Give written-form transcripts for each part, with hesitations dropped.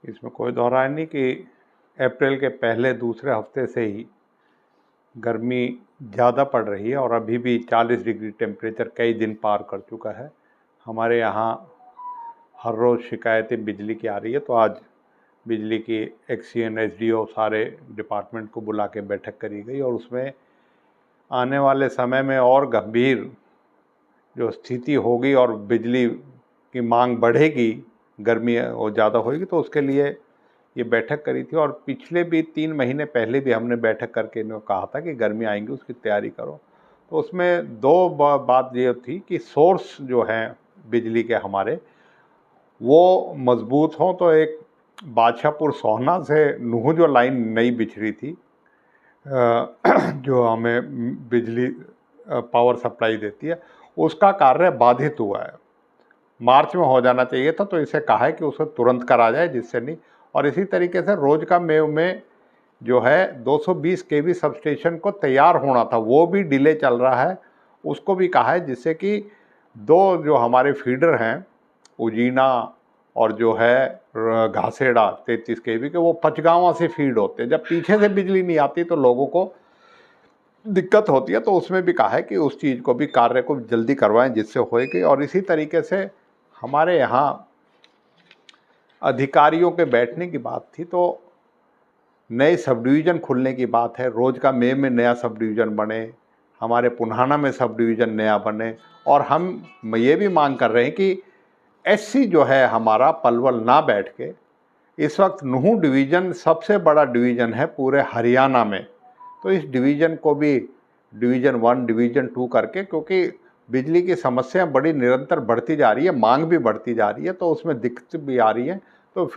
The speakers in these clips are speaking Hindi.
इसमें कोई दोहराय नहीं कि अप्रैल के पहले दूसरे हफ्ते से ही गर्मी ज़्यादा पड़ रही है और अभी भी 40 डिग्री टेम्परेचर कई दिन पार कर चुका है। हमारे यहाँ हर रोज़ शिकायतें बिजली की आ रही है, तो आज बिजली की एक्सीएन एसडीओ सारे डिपार्टमेंट को बुला के बैठक करी गई और उसमें आने वाले समय में और गंभीर जो स्थिति होगी और बिजली की मांग बढ़ेगी, गर्मी और ज़्यादा होगी, तो उसके लिए ये बैठक करी थी। और पिछले भी 3 महीने पहले भी हमने बैठक करके इन्हें कहा था कि गर्मी आएंगी, उसकी तैयारी करो। तो उसमें दो बात ये थी कि सोर्स जो हैं बिजली के हमारे वो मजबूत हों। तो एक बादशाहपुर सोहना से नूह जो लाइन नई बिछ रही थी जो हमें बिजली पावर सप्लाई देती है, उसका कार्य बाधित हुआ है। मार्च में हो जाना चाहिए था, तो इसे कहा है कि उसे तुरंत करा जाए, जिससे नहीं। और इसी तरीके से रोज का मेव में जो है 220 केवी सबस्टेशन को तैयार होना था, वो भी डिले चल रहा है, उसको भी कहा है, जिससे कि दो जो हमारे फीडर हैं उजीना और जो है घासेड़ा 33 केवी के, वो पचगांवा से फीड होते हैं। जब पीछे से बिजली नहीं आती तो लोगों को दिक्कत होती है, तो उसमें भी कहा है कि उस चीज़ को भी, कार्य को जल्दी करवाएं जिससे होएगी। और इसी तरीके से हमारे यहाँ अधिकारियों के बैठने की बात थी, तो नए सब डिवीज़न खुलने की बात है। रोज का मे में नया सब डिवीज़न बने, हमारे पुन्हाना में सब डिवीज़न नया बने। और हम ये भी मांग कर रहे हैं कि एससी जो है हमारा पलवल ना बैठ के, इस वक्त नूह डिवीज़न सबसे बड़ा डिवीज़न है पूरे हरियाणा में, तो इस डिवीज़न को भी डिवीज़न 1 डिवीज़न 2 करके, क्योंकि बिजली की समस्या बड़ी निरंतर बढ़ती जा रही है, मांग भी बढ़ती जा रही है, तो उसमें दिक्कत भी आ रही है। तो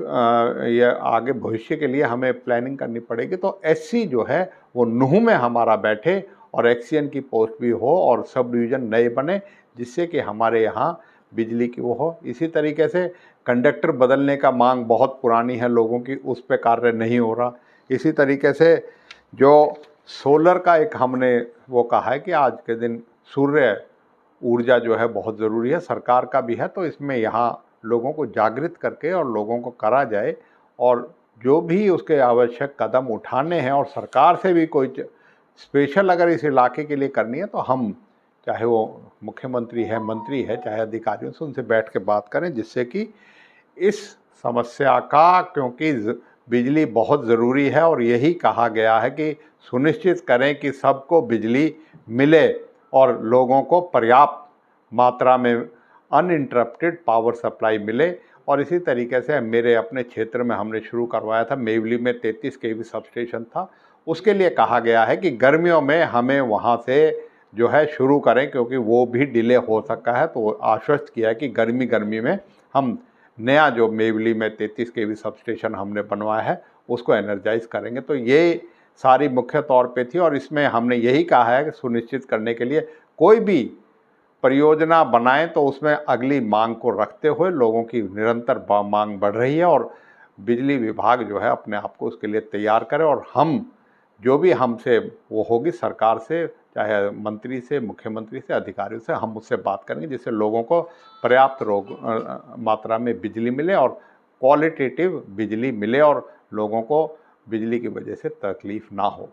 ये आगे भविष्य के लिए हमें प्लानिंग करनी पड़ेगी। तो एससी जो है वो नूह में हमारा बैठे और एक्सीएन की पोस्ट भी हो और सब डिवीज़न नए बने, जिससे कि हमारे यहाँ बिजली की वो हो। इसी तरीके से कंडक्टर बदलने का मांग बहुत पुरानी है लोगों की, उस पर कार्य नहीं हो रहा। इसी तरीके से जो सोलर का एक हमने वो कहा है कि आज के दिन सूर्य ऊर्जा जो है बहुत ज़रूरी है, सरकार का भी है, तो इसमें यहाँ लोगों को जागृत करके और लोगों को करा जाए। और जो भी उसके आवश्यक कदम उठाने हैं और सरकार से भी कोई स्पेशल अगर इस इलाके के लिए करनी है, तो हम, चाहे वो मुख्यमंत्री है, मंत्री है, चाहे अधिकारियों से, उनसे बैठ के बात करें, जिससे कि इस समस्या का, क्योंकि बिजली बहुत ज़रूरी है और यही कहा गया है कि सुनिश्चित करें कि सबको बिजली मिले और लोगों को पर्याप्त मात्रा में अनइंटरप्टेड पावर सप्लाई मिले। और इसी तरीके से मेरे अपने क्षेत्र में हमने शुरू करवाया था, मेवली में 33 केवी सबस्टेशन था, उसके लिए कहा गया है कि गर्मियों में हमें वहाँ से जो है शुरू करें, क्योंकि वो भी डिले हो सकता है। तो आश्वस्त किया है कि गर्मी में हम नया जो मेवली में 33 केवी सबस्टेशन हमने बनवाया है उसको एनर्जाइज करेंगे। तो ये सारी मुख्य तौर पे थी, और इसमें हमने यही कहा है कि सुनिश्चित करने के लिए कोई भी परियोजना बनाएं तो उसमें अगली मांग को रखते हुए, लोगों की निरंतर मांग बढ़ रही है और बिजली विभाग जो है अपने आप को उसके लिए तैयार करे। और हम जो भी हमसे वो होगी सरकार से, चाहे मंत्री से, मुख्यमंत्री से, अधिकारियों से, हम उससे बात करेंगे, जिससे लोगों को पर्याप्त मात्रा में बिजली मिले और क्वालिटेटिव बिजली मिले और लोगों को बिजली की वजह से तकलीफ ना हो।